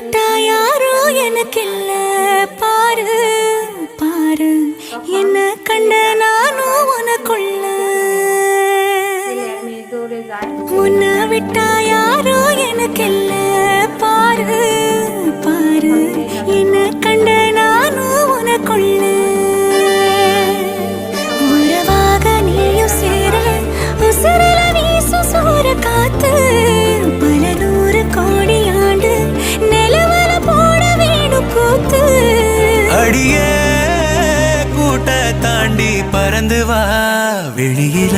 விட்டா யாரோ எனக்கு இல்ல பாரு பாரு என்ன கண்ட நானும் உனக்குள்ள உன்னை விட்டா யாரோ எனக்கு இல்ல பாரு பாரு என்ன கண்ட நானும் உனக்குள்ள உறவாக நீயும் சேர உசுரல வீசும் சூற காத்து பல நூறு கோடி ஆண்டு நிலவர போட வேணும் கூத்து அடியே கூட்ட தாண்டி பறந்து வா வெளியில